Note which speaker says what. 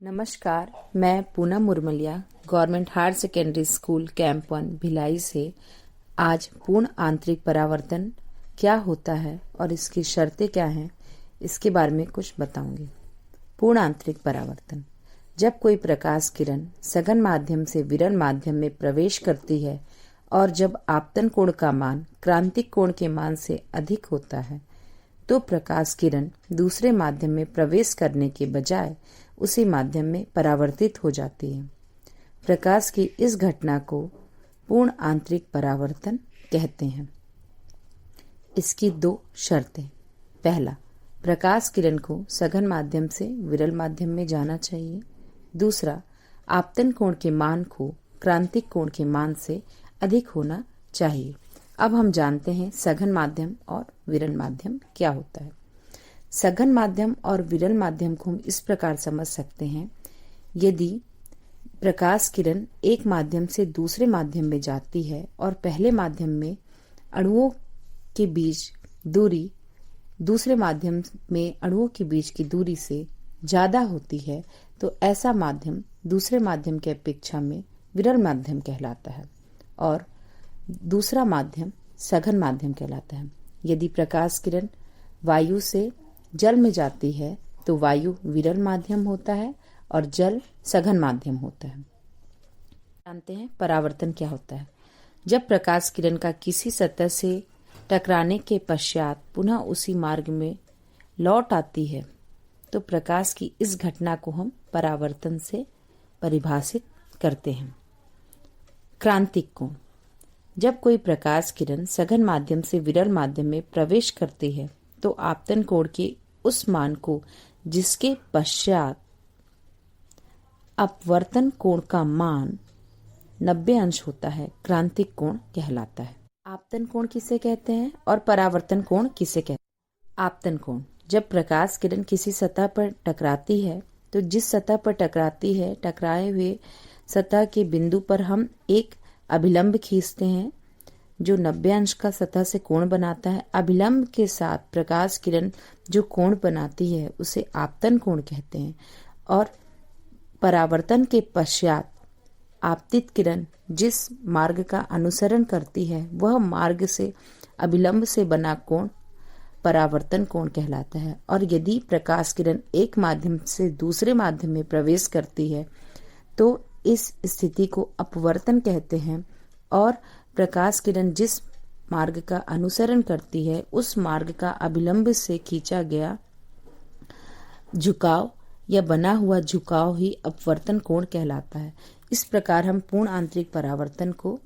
Speaker 1: नमस्कार, मैं Poonam Muramliya government higher secondary school camp 1 Bhilai से आज पूर्ण आंतरिक परावर्तन क्या होता है और इसकी शर्तें क्या हैं, इसके बारे में कुछ बताऊंगी। पूर्ण आंतरिक परावर्तन जब कोई प्रकाश किरण सघन माध्यम से विरल माध्यम में प्रवेश करती है और जब आपतन कोण का मान क्रांतिक कोण के मान से अधिक होता है तो प्रकाश किरण दूसरे माध्यम में प्रवेश करने के बजाय उसी माध्यम में परावर्तित हो जाती है। प्रकाश की इस घटना को पूर्ण आंतरिक परावर्तन कहते हैं। इसकी दो शर्तें। पहला, प्रकाश किरण को सघन माध्यम से विरल माध्यम में जाना चाहिए। दूसरा, आपतन कोण के मान को क्रांतिक कोण के मान से अधिक होना चाहिए। अब हम जानते हैं सघन माध्यम और विरल माध्यम क्या होता है। सघन माध्यम और विरल माध्यम को हम इस प्रकार समझ सकते हैं। यदि प्रकाश किरण एक माध्यम से दूसरे माध्यम में जाती है और पहले माध्यम में अणुओं के बीच दूरी दूसरे माध्यम में अणुओं के बीच की दूरी से ज्यादा होती है तो ऐसा माध्यम दूसरे माध्यम की अपेक्षा में विरल माध्यम कहलाता है और दूसरा माध्यम सघन माध्यम कहलाता है। यदि प्रकाश किरण वायु से जल में जाती है तो वायु विरल माध्यम होता है और जल सघन माध्यम होता है। जानते हैं परावर्तन क्या होता है। जब प्रकाश किरण का किसी सतह से टकराने के पश्चात पुनः उसी मार्ग में लौट आती है तो प्रकाश की इस घटना को हम परावर्तन से परिभाषित करते हैं। क्रांतिक कोण जब कोई प्रकाश किरण सघन माध्यम से विरल माध्यम में प्रवेश करती है तो आपतन कोण के उस मान को जिसके पश्चात अपवर्तन कोण का मान 90 अंश होता है क्रांतिक कोण कहलाता है। आपतन कोण किसे कहते हैं और परावर्तन कोण किसे कहते हैं। आपतन कोण जब प्रकाश किरण किसी सतह पर टकराती है तो जिस सतह पर टकराती है टकराए हुए सतह के बिंदु पर हम एक अभिलंब खींचते हैं जो 90 अंश का सतह से कोण बनाता है। अभिलंब के साथ प्रकाश किरण जो कोण बनाती है उसे आपतन कोण कहते हैं और परावर्तन के पश्चात आपतित किरण जिस मार्ग का अनुसरण करती है वह मार्ग से अभिलंब से बना कोण परावर्तन कोण कहलाता है। और यदि प्रकाश किरण एक माध्यम से दूसरे माध्यम में प्रवेश करती है तो इस स्थिति को अपवर्तन कहते हैं और प्रकाश किरण जिस मार्ग का अनुसरण करती है उस मार्ग का अभिलंब से खींचा गया झुकाव या बना हुआ झुकाव ही अपवर्तन कोण कहलाता है। इस प्रकार हम पूर्ण आंतरिक परावर्तन को